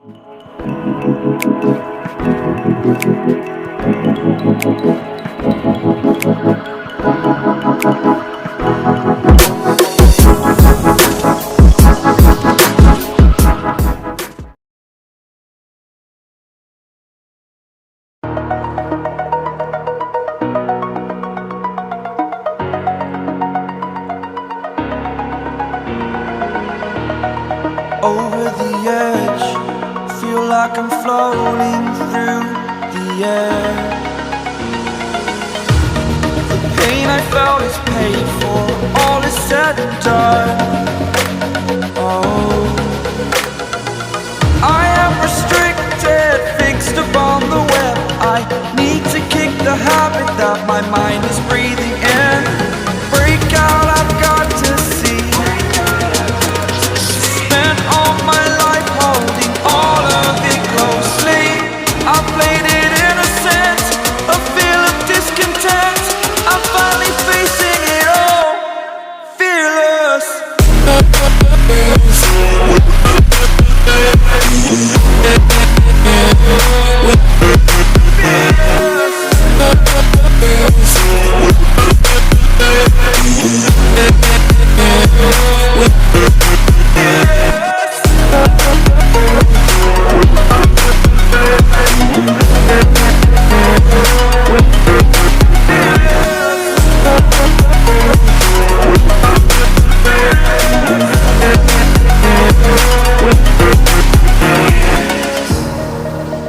Over the edge, feel like I'm floating through the air. The pain I felt is paid for, all is said and done. Oh, I am restricted, fixed upon the web. I need to kick the habit that my mind is breathing in. Break out, I've got to see. All my life holding all of it closely. I played it innocent, a feel of discontent. I'm finally facing it all, fearless.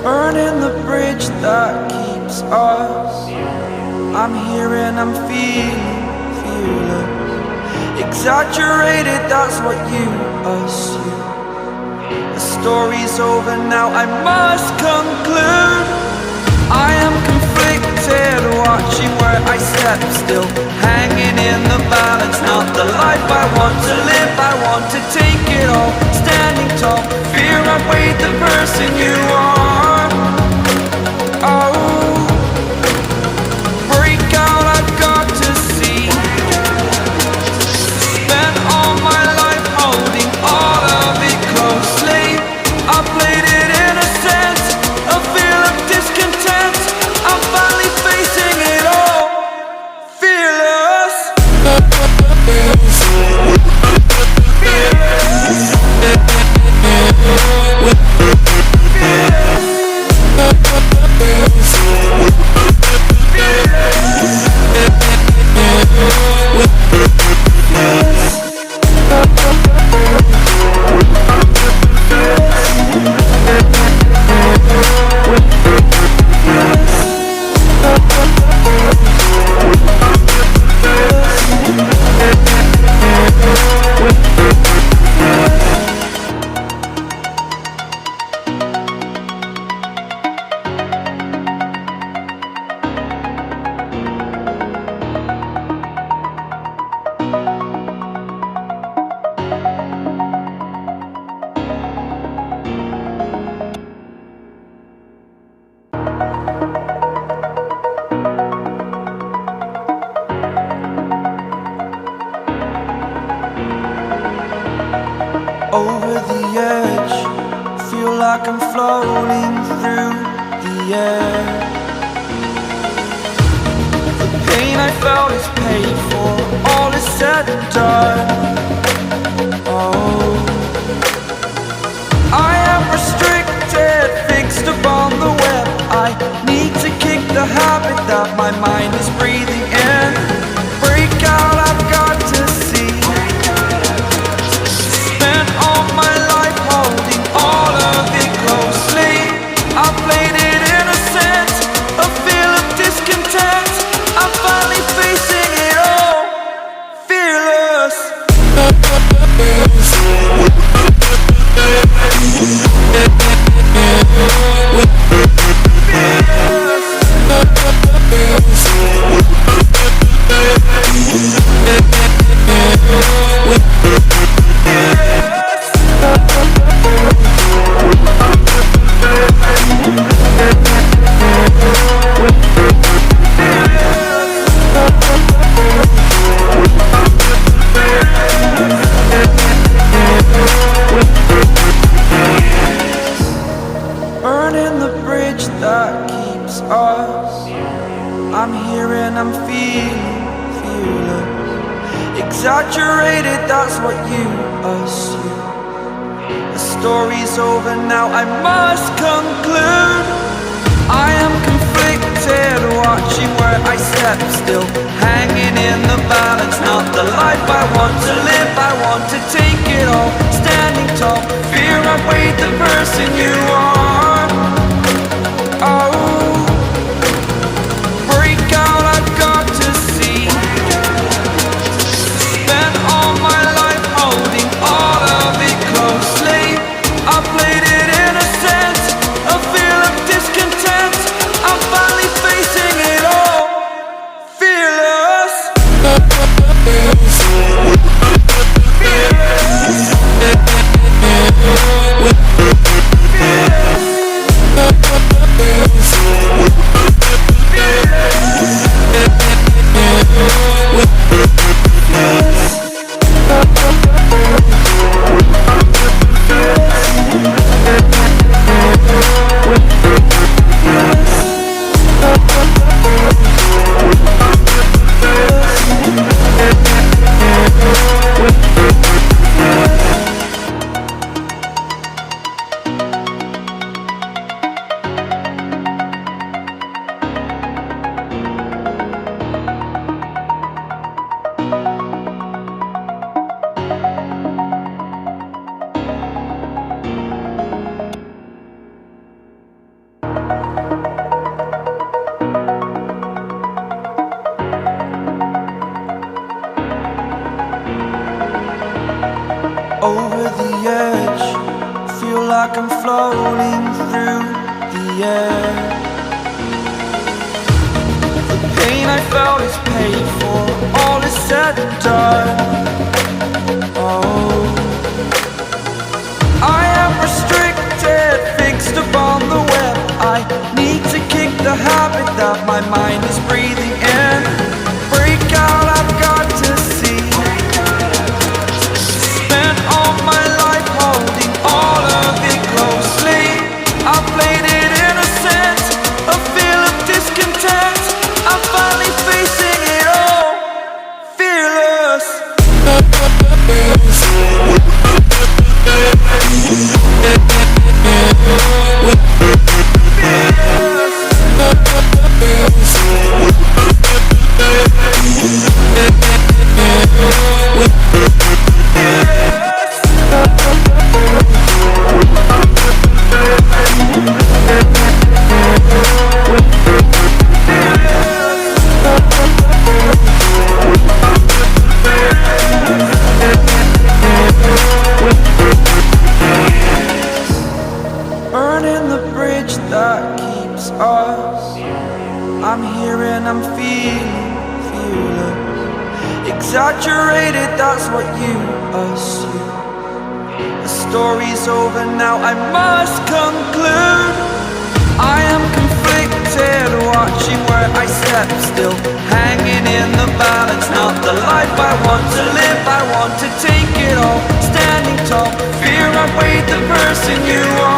Burning the bridge that keeps us. I'm here and I'm feeling fearless. Exaggerated, that's what you assume. The story's over now, I must conclude. I am conflicted, watching where I step still, hanging in the balance. Not the life I want to live, I want to take it all. Standing tall, fear outweighed the person you are. Oh, break out, I've got to see. Spent all my life holding all of it closely. I played it innocent, a feel of discontent. I'm finally facing it all, fearless. Over the edge, feel like I'm floating through the air. The pain I felt is paid for, all is said and done. Oh, I am restricted, fixed upon the web. I need to kick the habit that my mind is breathing in. Break out, I've got to see. All my life holding all of it closely. I played it innocent, a feel of discontent. I'm finally facing it all, fearless. that's what you assume. The story's over now, I must conclude. I am conflicted, watching where I step still, hanging in the balance. Not the life I want to live, I want to take it all. Standing tall, fear I've weighed the person you are. Oh, break out, I've got to see. Spent all my life holding all of it closely. I played it innocent, a feel of discontent. I'm finally facing it all, fearless. Over the edge, feel like I'm floating through the air. The pain I felt is paid for, all is said and done. Oh, I am restricted, fixed upon the web. I need to kick the habit that my mind is breathing in. Break out, I've got to see. All of it closely, I played it innocent, a feel of discontent. I'm finally facing it all, fearless. Burning the bridge that keeps us. I'm here and I'm feeling fearless. Exaggerated, that's what you assume. The story's over now, I must conclude. I am conflicted, watching where I step still, hanging in the balance. Not the life I want to live, I want to take it all. Standing tall, fear I've weighed the person you are.